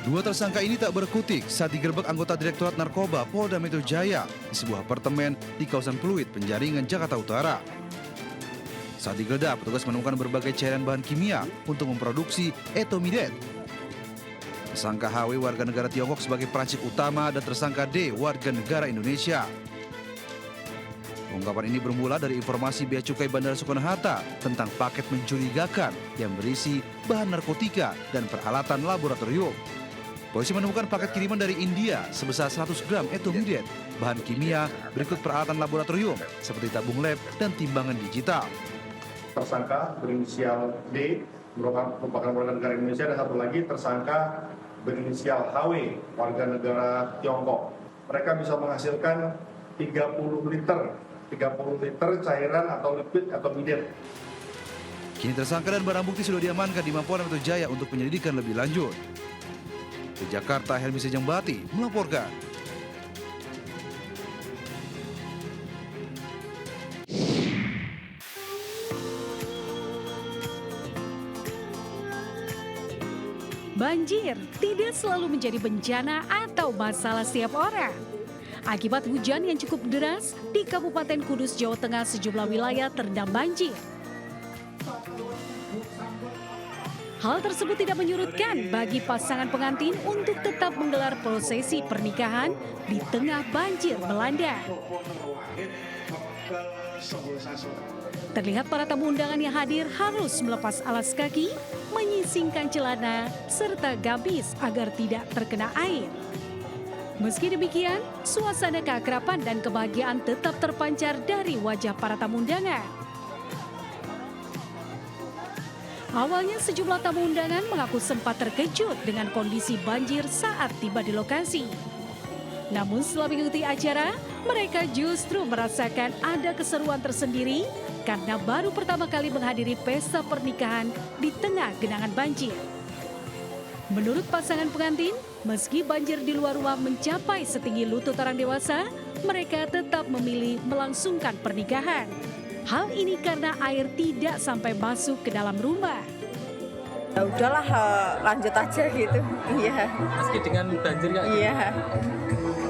Dua tersangka ini tak berkutik saat digerebek anggota Direktorat Narkoba Polda Metro Jaya di sebuah apartemen di kawasan Pluit, Penjaringan, Jakarta Utara. Saat digeledah, petugas menemukan berbagai cairan bahan kimia untuk memproduksi etomidet. Tersangka HW warga negara Tiongkok sebagai peracik utama dan tersangka D warga negara Indonesia. Pengungkapan ini bermula dari informasi Bea Cukai Bandara Soekarno-Hatta tentang paket mencurigakan yang berisi bahan narkotika dan peralatan laboratorium. Polisi menemukan paket kiriman dari India sebesar 100 gram etomidet, bahan kimia, berikut peralatan laboratorium seperti tabung lab dan timbangan digital. Tersangka berinisial D merupakan warga negara Indonesia dan satu lagi tersangka berinisial HW warga negara Tiongkok. Mereka bisa menghasilkan 30 liter cairan atau liquid etomidet. Kini tersangka dan barang bukti sudah diamankan di Mapolda Metro Jaya untuk penyelidikan lebih lanjut. Di Jakarta, Helmi Sejambati melaporkan. Banjir tidak selalu menjadi bencana atau masalah setiap orang. Akibat hujan yang cukup deras, di Kabupaten Kudus, Jawa Tengah sejumlah wilayah terendam banjir. Hal tersebut tidak menyurutkan bagi pasangan pengantin untuk tetap menggelar prosesi pernikahan di tengah banjir melanda. Terlihat para tamu undangan yang hadir harus melepas alas kaki, menyisingkan celana, serta gamis agar tidak terkena air. Meski demikian, suasana keakraban dan kebahagiaan tetap terpancar dari wajah para tamu undangan. Awalnya sejumlah tamu undangan mengaku sempat terkejut dengan kondisi banjir saat tiba di lokasi. Namun setelah mengikuti acara, mereka justru merasakan ada keseruan tersendiri karena baru pertama kali menghadiri pesta pernikahan di tengah genangan banjir. Menurut pasangan pengantin, meski banjir di luar rumah mencapai setinggi lutut orang dewasa, mereka tetap memilih melangsungkan pernikahan. Hal ini karena air tidak sampai masuk ke dalam rumah. Ya udahlah, lanjut aja gitu. Iya. Meski dengan banjir ya? Iya.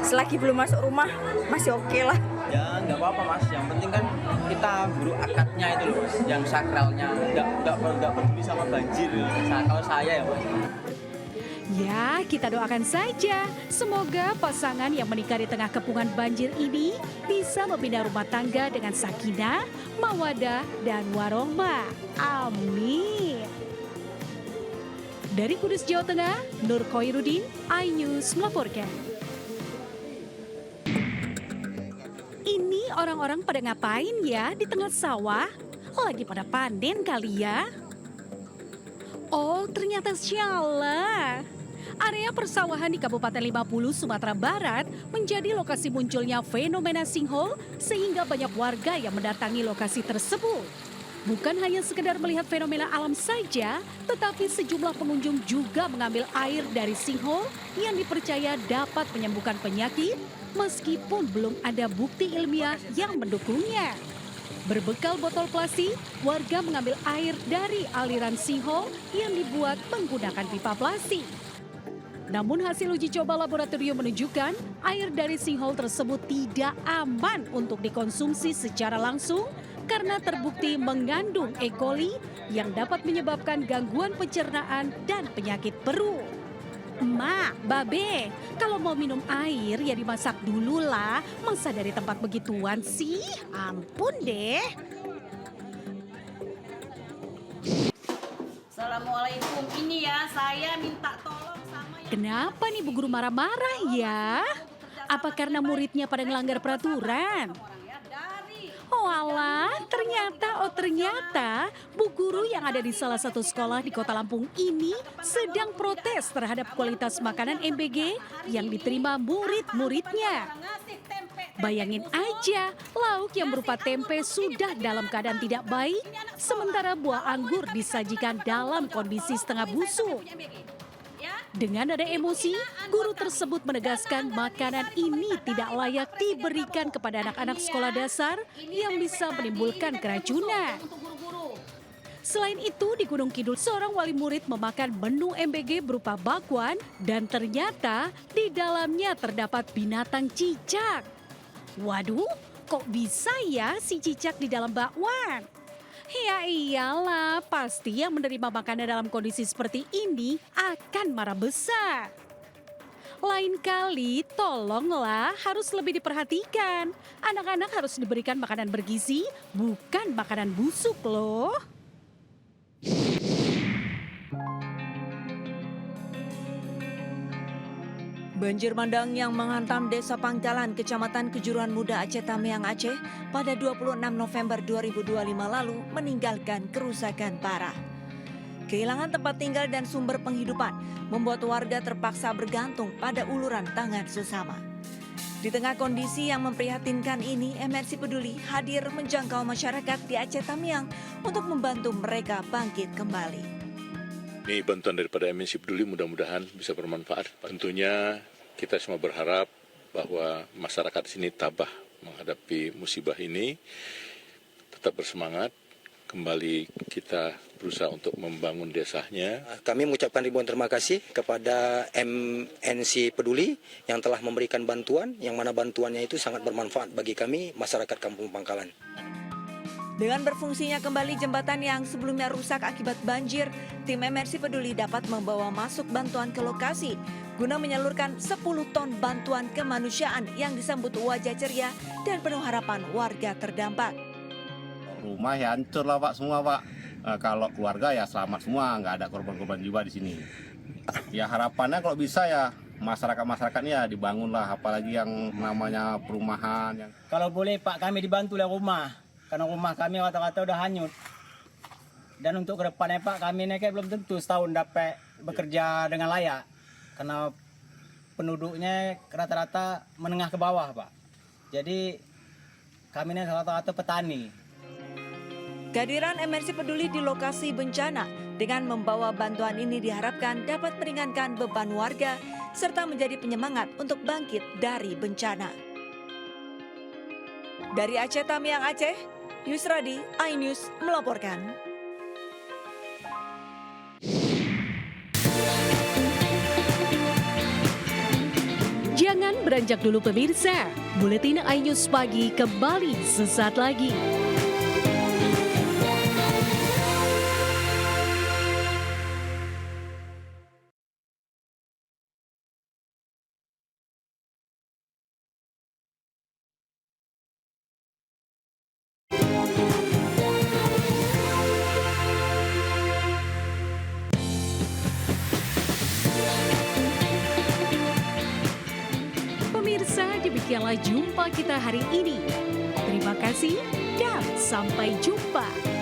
Selagi belum masuk rumah, masih oke lah. Ya nggak apa-apa mas, yang penting kan kita buru akadnya itu loh, yang sakralnya. Nggak peduli sama banjir, kalau saya ya mas. Ya, kita doakan saja. Semoga pasangan yang menikah di tengah kepungan banjir ini bisa membina rumah tangga dengan sakinah, mawadah, dan warohmah. Amin. Dari Kudus, Jawa Tengah, Nur Khoirudin, iNews melaporkan. Ini orang-orang pada ngapain ya di tengah sawah? Lagi pada panen kali ya? Oh, ternyata syala. Area persawahan di Kabupaten 50, Sumatera Barat menjadi lokasi munculnya fenomena sinkhole sehingga banyak warga yang mendatangi lokasi tersebut. Bukan hanya sekedar melihat fenomena alam saja, tetapi sejumlah pengunjung juga mengambil air dari sinkhole yang dipercaya dapat menyembuhkan penyakit meskipun belum ada bukti ilmiah yang mendukungnya. Berbekal botol plastik, warga mengambil air dari aliran sinkhole yang dibuat menggunakan pipa plastik. Namun hasil uji coba laboratorium menunjukkan air dari sinkhole tersebut tidak aman untuk dikonsumsi secara langsung karena terbukti mengandung E. coli yang dapat menyebabkan gangguan pencernaan dan penyakit perut. Mak, Babe, kalau mau minum air ya dimasak dulu lah. Masa dari tempat begituan sih? Ampun deh. Assalamualaikum, ini ya saya minta tolong sama yang... Kenapa nih Bu Guru marah-marah ya? Apa karena muridnya pada melanggar peraturan? Oh alah, ternyata Bu Guru yang ada di salah satu sekolah di Kota Lampung ini sedang protes terhadap kualitas makanan MBG yang diterima murid-muridnya. Bayangin aja, lauk yang berupa tempe sudah dalam keadaan tidak baik, sementara buah anggur disajikan dalam kondisi setengah busuk. Dengan nada emosi, guru tersebut menegaskan makanan ini tidak layak diberikan kepada anak-anak sekolah dasar yang bisa menimbulkan keracunan. Selain itu, di Gunung Kidul, seorang wali murid memakan menu MBG berupa bakwan dan ternyata di dalamnya terdapat binatang cicak. Waduh, kok bisa ya si cicak di dalam bakwan? Ya iyalah, pasti yang menerima makanan dalam kondisi seperti ini akan marah besar. Lain kali, tolonglah harus lebih diperhatikan. Anak-anak harus diberikan makanan bergizi, bukan makanan busuk loh. Banjir bandang yang menghantam Desa Pangkalan, Kecamatan Kejuruan Muda, Aceh Tamiang, Aceh pada 26 November 2025 lalu meninggalkan kerusakan parah. Kehilangan tempat tinggal dan sumber penghidupan membuat warga terpaksa bergantung pada uluran tangan sesama. Di tengah kondisi yang memprihatinkan ini, MRC Peduli hadir menjangkau masyarakat di Aceh Tamiang untuk membantu mereka bangkit kembali. Ini bantuan daripada MNC Peduli mudah-mudahan bisa bermanfaat. Tentunya kita semua berharap bahwa masyarakat di sini tabah menghadapi musibah ini, tetap bersemangat, kembali kita berusaha untuk membangun desanya. Kami mengucapkan ribuan terima kasih kepada MNC Peduli yang telah memberikan bantuan, yang mana bantuannya itu sangat bermanfaat bagi kami, masyarakat Kampung Pangkalan. Dengan berfungsinya kembali jembatan yang sebelumnya rusak akibat banjir, tim MRC Peduli dapat membawa masuk bantuan ke lokasi guna menyalurkan 10 ton bantuan kemanusiaan yang disambut wajah ceria dan penuh harapan warga terdampak. Rumah ya hancur lah Pak, semua Pak. Kalau keluarga ya selamat semua, nggak ada korban-korban jiwa di sini. Ya harapannya kalau bisa ya masyarakat-masyarakatnya dibangunlah, apalagi yang namanya perumahan. Kalau boleh Pak, kami dibantu oleh rumah. Karena rumah kami rata-rata udah hanyut. Dan untuk ke depannya Pak, kami ini kayak belum tentu setahun dapat bekerja dengan layak. Karena penduduknya rata-rata menengah ke bawah Pak. Jadi kami ini rata-rata petani. Kehadiran MRC Peduli di lokasi bencana dengan membawa bantuan ini diharapkan dapat meringankan beban warga serta menjadi penyemangat untuk bangkit dari bencana. Dari Aceh Tamiang, Aceh, Yusradi, iNews melaporkan. Jangan beranjak dulu pemirsa, Buletin iNews Pagi kembali sesaat lagi. Pemirsa, demikianlah jumpa kita hari ini. Terima kasih dan sampai jumpa.